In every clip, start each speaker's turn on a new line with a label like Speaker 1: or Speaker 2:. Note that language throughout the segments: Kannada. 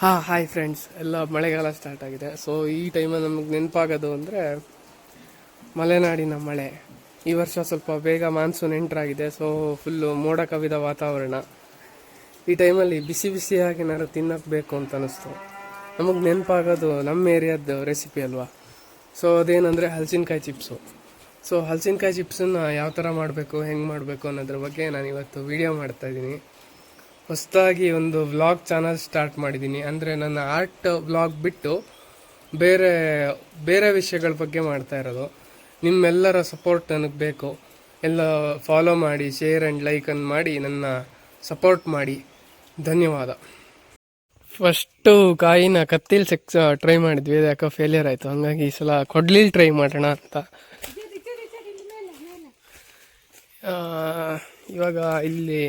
Speaker 1: ಹಾಯ್ ಫ್ರೆಂಡ್ಸ್, ಎಲ್ಲ ಮಳೆಗಾಲ ಸ್ಟಾರ್ಟ್ ಆಗಿದೆ. ಸೊ ಈ ಟೈಮಲ್ಲಿ ನಮಗೆ ನೆನಪಾಗೋದು ಅಂದರೆ ಮಲೆನಾಡಿನ ಮಳೆ. ಈ ವರ್ಷ ಸ್ವಲ್ಪ ಬೇಗ ಮಾನ್ಸೂನ್ ಎಂಟ್ರಾಗಿದೆ. ಸೊ ಫುಲ್ಲು ಮೋಡ ಕವಿದ ವಾತಾವರಣ. ಈ ಟೈಮಲ್ಲಿ ಬಿಸಿ ಬಿಸಿಯಾಗಿ ಏನಾದ್ರು ತಿನ್ನೋಕೆ ಬೇಕು ಅಂತ ಅನ್ನಿಸ್ತು. ನಮಗೆ ನೆನಪಾಗೋದು ನಮ್ಮ ಏರಿಯಾದ ರೆಸಿಪಿ ಅಲ್ವಾ. ಸೊ ಅದೇನೆಂದರೆ ಹಲಸಿನಕಾಯಿ ಚಿಪ್ಸು. ಸೊ ಹಲಸಿನಕಾಯಿ ಚಿಪ್ಸನ್ನು ಯಾವ ಥರ ಮಾಡಬೇಕು, ಹೆಂಗೆ ಮಾಡಬೇಕು ಅನ್ನೋದ್ರ ಬಗ್ಗೆ ನಾನು ಇವತ್ತು ವಿಡಿಯೋ ಮಾಡ್ತಾಯಿದ್ದೀನಿ. ಹೊಸದಾಗಿ ಒಂದು ವ್ಲಾಗ್ ಚಾನಲ್ ಸ್ಟಾರ್ಟ್ ಮಾಡಿದ್ದೀನಿ. ಅಂದರೆ ನನ್ನ ಆರ್ಟ್ ವ್ಲಾಗ್ ಬಿಟ್ಟು ಬೇರೆ ಬೇರೆ ವಿಷಯಗಳ ಬಗ್ಗೆ ಮಾಡ್ತಾ ಇರೋದು. ನಿಮ್ಮೆಲ್ಲರ ಸಪೋರ್ಟ್ ನನಗೆ ಬೇಕು. ಎಲ್ಲ ಫಾಲೋ ಮಾಡಿ, ಶೇರ್ ಆ್ಯಂಡ್ ಲೈಕನ್ನು ಮಾಡಿ ನನ್ನ ಸಪೋರ್ಟ್ ಮಾಡಿ. ಧನ್ಯವಾದ. ಫಸ್ಟು ಕಾಯಿನ ಕತ್ತಿಲಿ ಟ್ರೈ ಮಾಡಿದ್ವಿ, ಯಾಕೋ ಫೇಲಿಯರ್ ಆಯಿತು. ಹಾಗಾಗಿ ಈ ಸಲ ಕೊಡ್ಲಿಲಿ ಟ್ರೈ ಮಾಡೋಣ ಅಂತ. ಇವಾಗ ಇಲ್ಲಿ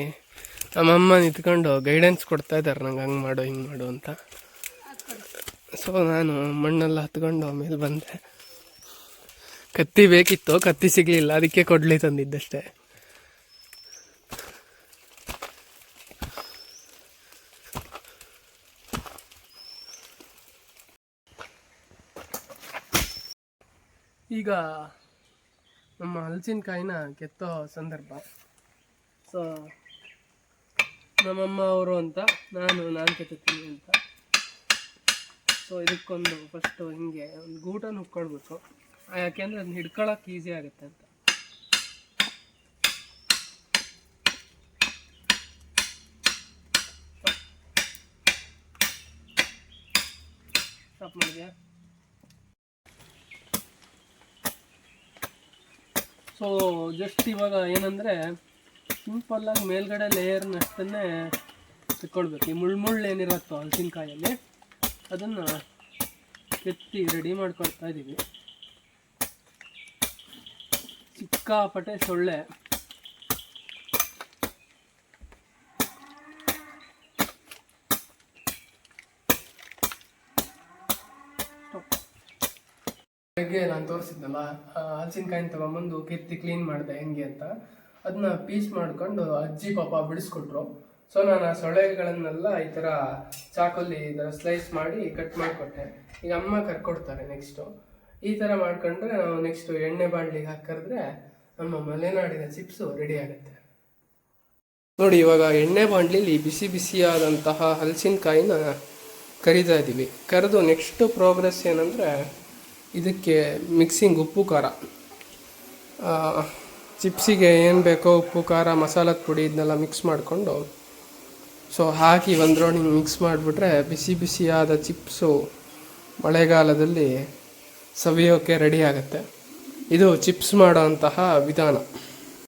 Speaker 1: ನಮ್ಮಮ್ಮ ನಿಂತ್ಕೊಂಡು ಗೈಡೆನ್ಸ್ ಕೊಡ್ತಾ ಇದ್ದಾರೆ ನಂಗೆ, ಹಂಗೆ ಮಾಡು ಹಿಂಗೆ ಮಾಡು ಅಂತ. ಸೊ ನಾನು ಮಣ್ಣೆಲ್ಲ ಹತ್ಕೊಂಡು ಆಮೇಲೆ ಬಂದೆ. ಕತ್ತಿ ಬೇಕಿತ್ತು, ಕತ್ತಿ ಸಿಗಲಿಲ್ಲ, ಅದಕ್ಕೆ ಕೊಡ್ಲಿ ತಂದಿದ್ದಷ್ಟೇ. ಈಗ ನಮ್ಮ ಹಲಸಿನಕಾಯಿನ ಕೆತ್ತೋ ಸಂದರ್ಭ. ಸೊ ನಮ್ಮಮ್ಮ ಅವರು ಅಂತ ನಾನು ಕೆತ್ತೀನಿ ಅಂತ. ಸೊ ಇದಕ್ಕೊಂದು ಫಸ್ಟು ಹಿಂಗೆ ಒಂದು ಗೂಟನ್ನು ಹುಕ್ಕೊಳ್ಬೇಕು, ಯಾಕೆಂದರೆ ಅದನ್ನ ಹಿಡ್ಕೊಳಕ್ಕೆ ಈಸಿ ಆಗುತ್ತೆ ಅಂತ. ಸ್ಟಾಪ್ ಮಾಡಿದ್ಯಾ? ಸೊ ಜಸ್ಟ್ ಇವಾಗ ಏನಂದರೆ ಸಿಂಪಲ್ಲಾಗಿ ಮೇಲ್ಗಡೆ ಲೇಯರ್ನಷ್ಟನ್ನೇ ಇಟ್ಕೊಳ್ಬೇಕು. ಈ ಮುಳ್ಳು ಏನಿರುತ್ತೋ ಹಲಸಿನಕಾಯಲ್ಲಿ ಅದನ್ನು ಕೆತ್ತಿ ರೆಡಿ ಮಾಡ್ಕೊಳ್ತಾ ಇದ್ದೀವಿ. ಸಿಕ್ಕಾಪಟ್ಟೆ ಸೊಳ್ಳೆ. ಬೆಳಗ್ಗೆ ನಾನು ತೋರಿಸಿದ್ನಲ್ಲ, ಹಲಸಿನಕಾಯಿನ ತಗೊಂಬಂದು ಕೆತ್ತಿ ಕ್ಲೀನ್ ಮಾಡಿದೆ ಹೆಂಗೆ ಅಂತ. ಅದನ್ನ ಪೀಸ್ ಮಾಡ್ಕೊಂಡು ಅಜ್ಜಿ ಪಾಪ ಬಿಡಿಸ್ಕೊಟ್ರು. ಸೊ ನಾನು ಆ ಸೊಳ್ಳೆಗಳನ್ನೆಲ್ಲ ಈ ಥರ ಚಾಕಲ್ಲಿ ಈ ಥರ ಸ್ಲೈಸ್ ಮಾಡಿ ಕಟ್ ಮಾಡಿಕೊಟ್ಟೆ. ಈಗ ಅಮ್ಮ ಕರ್ಕೊಡ್ತಾರೆ ನೆಕ್ಸ್ಟು. ಈ ಥರ ಮಾಡ್ಕೊಂಡ್ರೆ ನಾವು ನೆಕ್ಸ್ಟು ಎಣ್ಣೆ ಬಾಣಲಿಗೆ ಹಾಕಿದ್ರೆ ನಮ್ಮ ಮಲೆನಾಡಿನ ಚಿಪ್ಸು ರೆಡಿ ಆಗುತ್ತೆ. ನೋಡಿ, ಇವಾಗ ಎಣ್ಣೆ ಬಾಣಲಿಲಿ ಬಿಸಿ ಬಿಸಿಯಾದಂತಹ ಹಲಸಿನಕಾಯಿನ ಕರಿತಾ ಇದ್ದೀವಿ. ಕರೆದು ನೆಕ್ಸ್ಟು ಪ್ರೋಗ್ರೆಸ್ ಏನಂದರೆ ಇದಕ್ಕೆ ಮಿಕ್ಸಿಂಗ್ ಉಪ್ಪು ಖಾರ, ಚಿಪ್ಸಿಗೆ ಏನು ಬೇಕೋ ಉಪ್ಪು ಖಾರ ಮಸಾಲದ ಪುಡಿ ಇದನ್ನೆಲ್ಲ ಮಿಕ್ಸ್ ಮಾಡಿಕೊಂಡು ಸೊ ಹಾಕಿ ಒಂದು ರೌಂಡ್ ಮಿಕ್ಸ್ ಮಾಡಿಬಿಟ್ರೆ ಬಿಸಿ ಬಿಸಿಯಾದ ಚಿಪ್ಸು ಮಳೆಗಾಲದಲ್ಲಿ ಸವಿಯೋಕ್ಕೆ ರೆಡಿ ಆಗುತ್ತೆ. ಇದು ಚಿಪ್ಸ್ ಮಾಡೋ ಅಂತಹ ವಿಧಾನ.